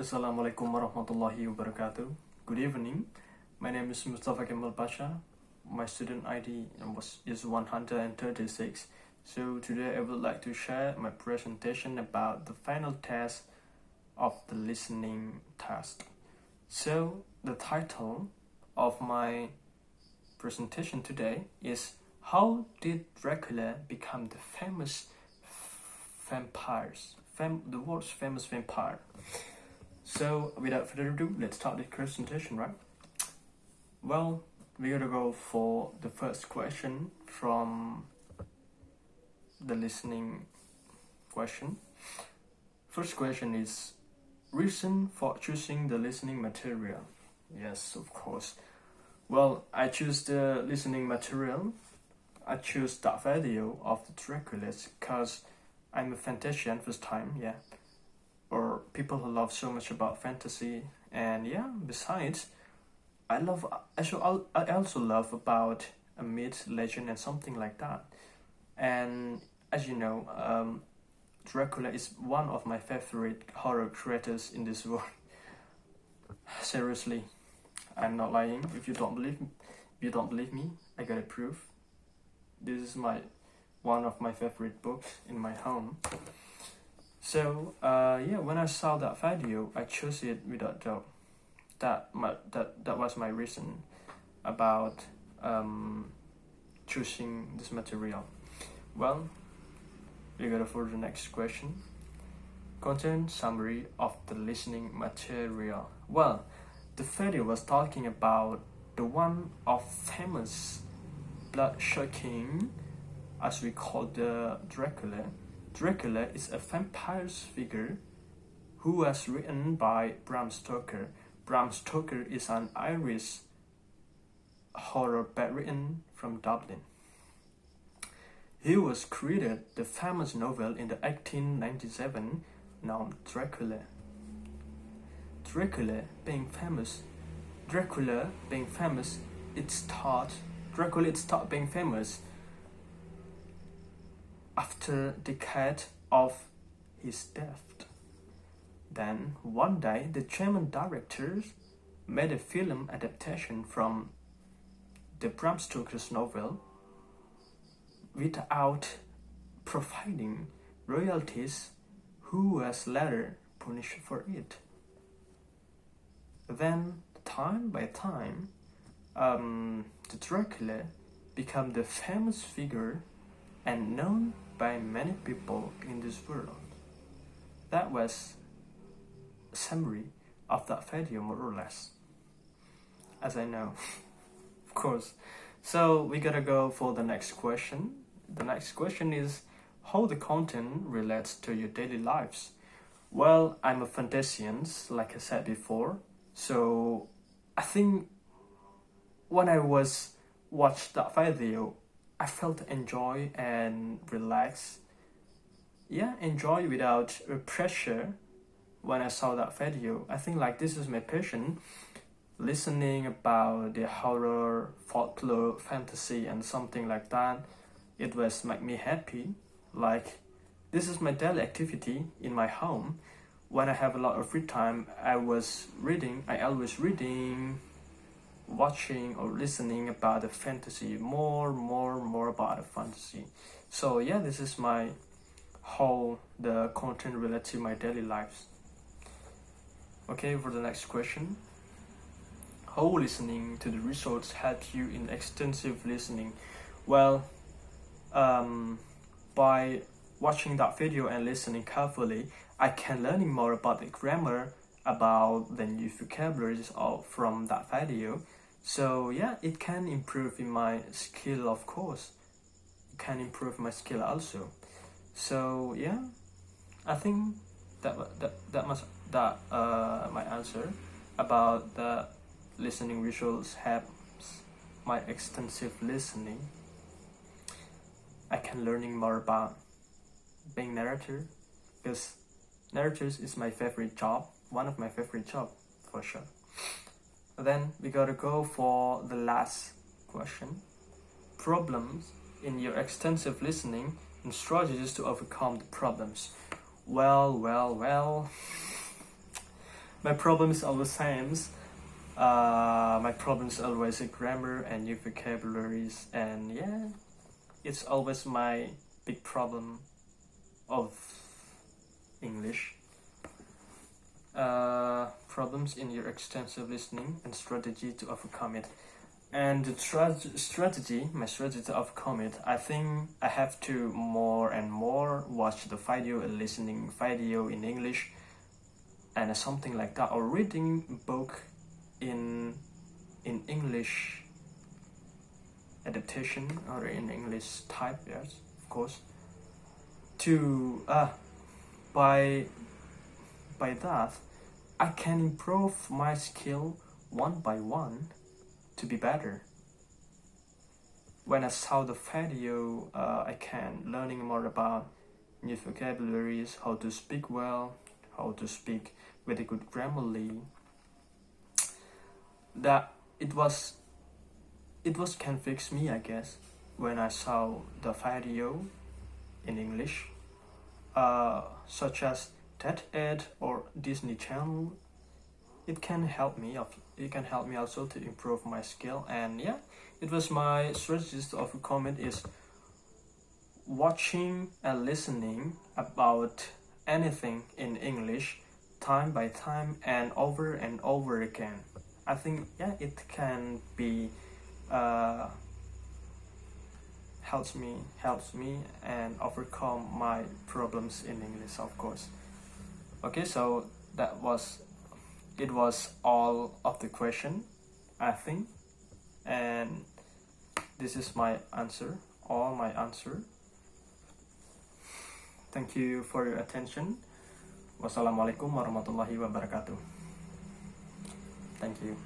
Assalamualaikum warahmatullahi wabarakatuh. Good evening. My name is Musthafa Kemal Pasha. My student ID is 136. So today I would like to share my presentation about the final test of the listening test. So the title of my presentation today is How did Dracula become the famous the world's famous vampire? So without further ado, let's start the presentation, right? Well, we're gonna go for the first question from the listening question. First question is reason for choosing the listening material. Yes, of course. Well, I choose the listening material. I choose that video of the Dracula because I'm a fantasian first time, yeah. Or people who love so much about fantasy, and yeah, besides, I also love about a myth, legend, and something like that. And as you know, Dracula is one of my favorite horror creators in this world. Seriously, I'm not lying. If you don't believe me, I got a proof. This is one of my favorite books in my home. So yeah, when I saw that video, I chose it without doubt. That was my reason about choosing this material. Well, we go for the next question. Content summary of the listening material. Well, the video was talking about the one of famous blood-shocking, as we call the Dracula. Dracula is a vampire's figure who was written by Bram Stoker. Bram Stoker is an Irish horror bedridden from Dublin. He was created the famous novel in the 1897 named Dracula. Dracula being famous, it started being famous after decade of his death. Then one day the German directors made a film adaptation from the Bram Stoker's novel without providing royalties, who was later punished for it. Then time by time, the Dracula became the famous figure and known by many people in this world. That was a summary of that video, more or less, as I know. Of course. So we gotta go for the next question. The next question is how the content relates to your daily lives. Well, I'm a fantasian, like I said before, so I think when I watched that video, I felt enjoy and relax. Yeah, enjoy without pressure when I saw that video. I think like this is my passion, listening about the horror, folklore, fantasy and something like that. It was make me happy. Like this is my daily activity in my home. When I have a lot of free time, I always reading, watching or listening about the fantasy, more about the fantasy. So yeah, this is my whole the content related to my daily lives. Okay, for the next question. How listening to the results helps you in extensive listening? Well, by watching that video and listening carefully, I can learning more about the grammar, about the new vocabularies from that video. So yeah, it can improve in my skill, of course. It can improve my skill also. So yeah, I think my answer about the listening visuals helps my extensive listening. I can learning more about being narrator, because narrators is my favorite job, one of my favorite job for sure. Then we gotta go for the last question. Problems in your extensive listening and strategies to overcome the problems. Well. My problem is always same. My problem is always a grammar and new vocabularies, and yeah, it's always my big problem of English. Problems in your extensive listening and strategy to overcome it. And the my strategy to overcome it, I think I have to more and more watch the video and listening video in English and something like that, or reading book in English adaptation or in English type, yes, of course. To by that I can improve my skill one by one to be better. When I saw the video, I can learning more about new vocabularies, how to speak well, how to speak with a good grammarly. That it was can fix me, I guess, when I saw the video in English, such as Ted Ed or Disney Channel. It can help me also to improve my skill. And yeah, it was my strategies to overcome it is watching and listening about anything in English time by time and over again. I think yeah, it can be helps me and overcome my problems in English, of course. Okay, so it was all of the question, I think, and this is my answer, all my answer. Thank you for your attention. Wassalamualaikum warahmatullahi wabarakatuh. Thank you.